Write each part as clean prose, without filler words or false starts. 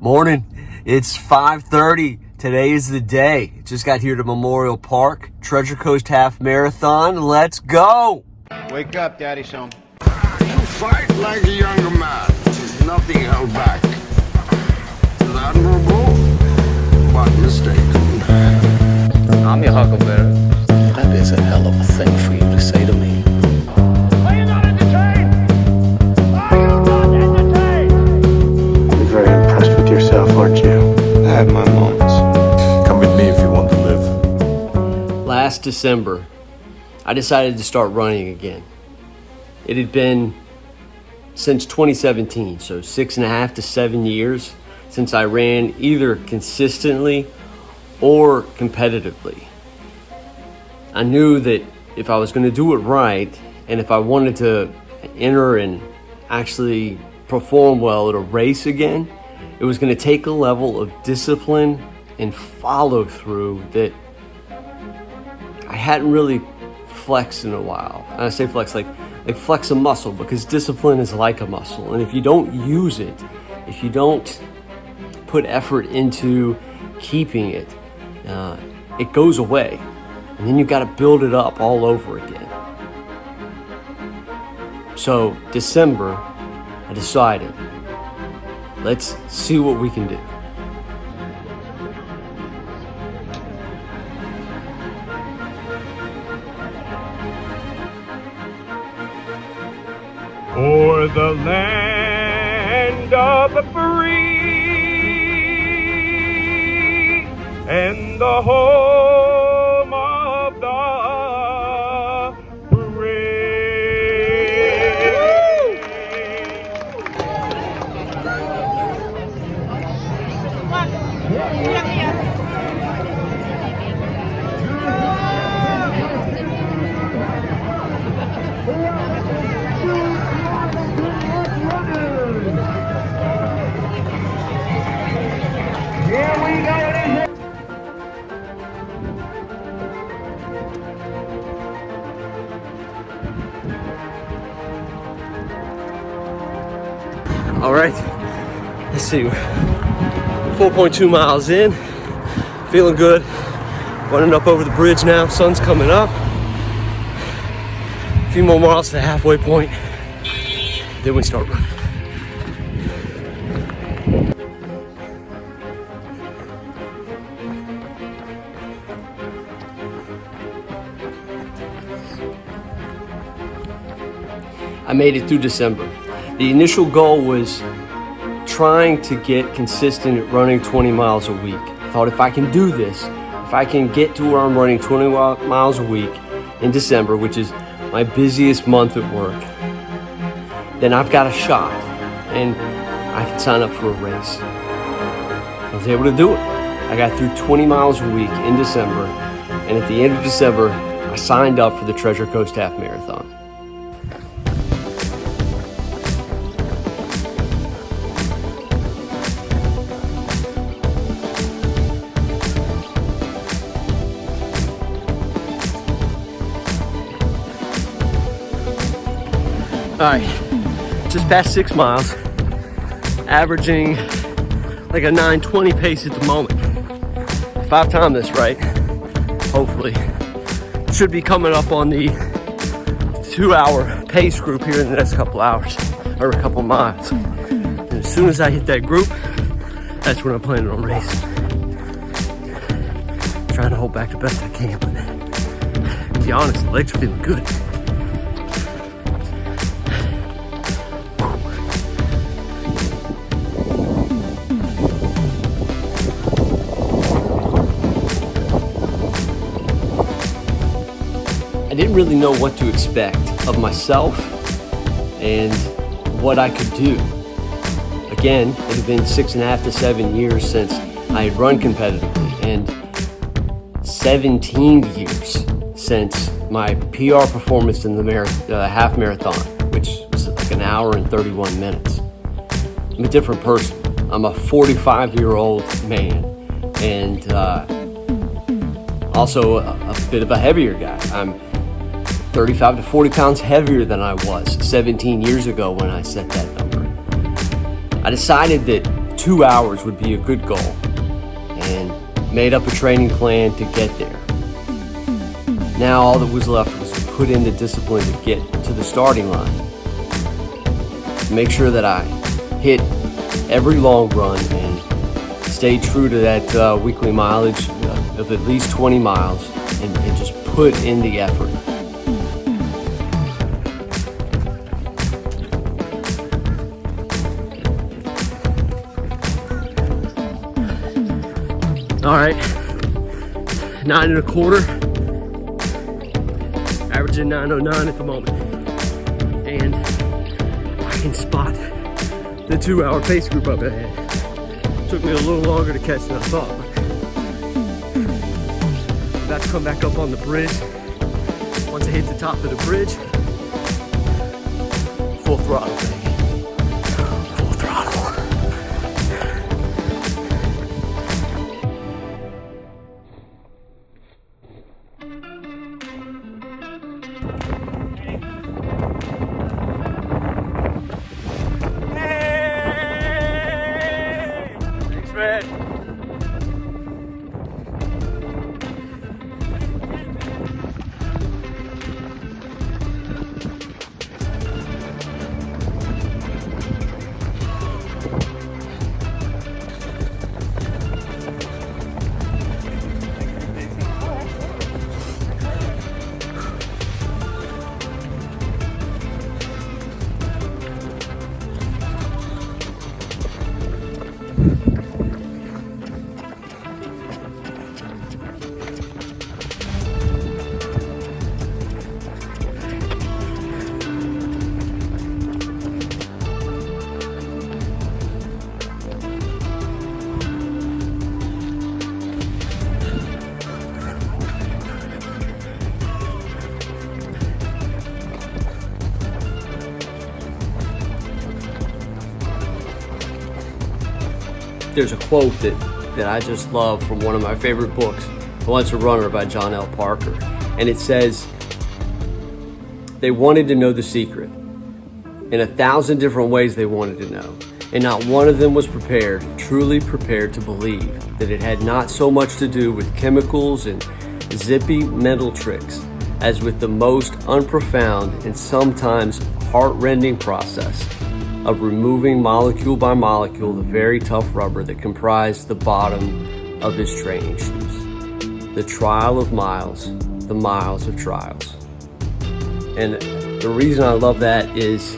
Morning. It's 5:30. Today is the day. Just got here to Memorial Park, Treasure Coast Half Marathon. Let's go. Wake up, Daddy son. You fight like a younger man. Nothing held back. Admirable, but mistaken. I'm your huckleberry. That is a hell of a thing for you to say to me. Are you not entertained? Are you not entertained? You're very impressed with yourself, aren't you? I have my moments. Come with me if you want to live. Last December, I decided to start running again. It had been since 2017, so 6.5 to 7 years since I ran either consistently or competitively. I knew that if I was going to do it right, and if I wanted to enter and actually perform well at a race again, it was going to take a level of discipline and follow through that I hadn't really flexed in a while. And I say flex like flex a muscle, because discipline is like a muscle. And if you don't use it, if you don't put effort into keeping it, it goes away. And then you've got to build it up all over again. So December, I decided, let's see what we can do. For the land of the free and the home of the brave. Here we go. All right, let's see, 4.2 miles in, feeling good, running up over the bridge now, sun's coming up, a few more miles to the halfway point, then we start running. I made it through December. The initial goal was trying to get consistent at running 20 miles a week. I thought, if I can do this, if I can get to where I'm running 20 miles a week in December, which is my busiest month at work, then I've got a shot and I can sign up for a race. I was able to do it. I got through 20 miles a week in December, and at the end of December, I signed up for the Treasure Coast Half Marathon. All right, just past 6 miles, averaging like a 9:20 pace at the moment. If I've timed this right, hopefully, should be coming up on the 2-hour pace group here in the next couple hours, or a couple miles. And as soon as I hit that group, that's when I'm planning on racing. Trying to hold back the best I can, but to be honest, the legs are feeling good. I didn't really know what to expect of myself and what I could do. Again, it had been 6.5 to 7 years since I had run competitively, and 17 years since my PR performance in the half marathon, which was like an hour and 31 minutes. I'm a different person. I'm a 45-year-old man, and also a bit of a heavier guy. I'm 35 to 40 pounds heavier than I was 17 years ago when I set that number. I decided that 2 hours would be a good goal, and made up a training plan to get there. Now all that was left was to put in the discipline to get to the starting line. Make sure that I hit every long run and stay true to that weekly mileage of at least 20 miles and just put in the effort. All right, 9 1/4, averaging 9:09 at the moment, and I can spot the 2 hour pace group up ahead. Took me a little longer to catch than I thought, but about to come back up on the bridge. Once I hit the top of the bridge, full throttle, baby. Full throttle. Thanks, Fred. There's a quote that I just love from one of my favorite books, Once a Runner by John L. Parker. And it says, they wanted to know the secret. In 1,000 different ways they wanted to know. And not one of them was prepared, truly prepared to believe that it had not so much to do with chemicals and zippy mental tricks as with the most unprofound and sometimes heart-rending process of removing molecule by molecule the very tough rubber that comprised the bottom of his training shoes. The trial of miles, the miles of trials. And the reason I love that is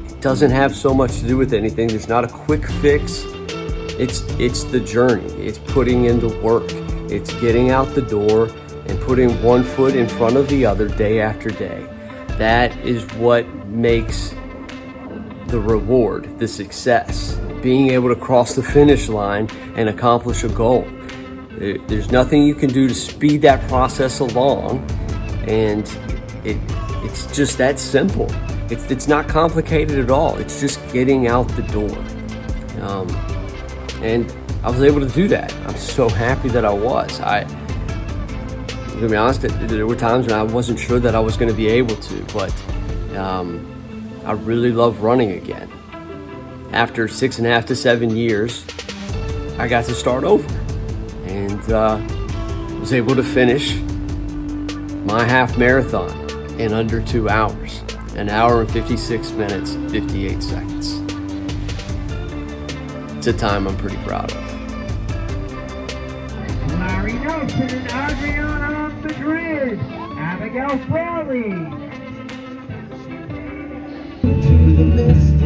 it doesn't have so much to do with anything. There's not a quick fix. It's the journey. It's putting in the work. It's getting out the door and putting one foot in front of the other day after day. That is what makes the reward, the success, being able to cross the finish line and accomplish a goal. There's nothing you can do to speed that process along, and it's just that simple. It's not complicated at all. It's just getting out the door. And I was able to do that. I'm so happy that I was. To be honest, there were times when I wasn't sure that I was going to be able to, but I really love running again. After 6.5 to 7 years, I got to start over and was able to finish my half marathon in under 2 hours, 1 hour and 56 minutes, 58 seconds. It's a time I'm pretty proud of. Larry Nelson and Adriana on the grid. Abigail Frawley. To the list.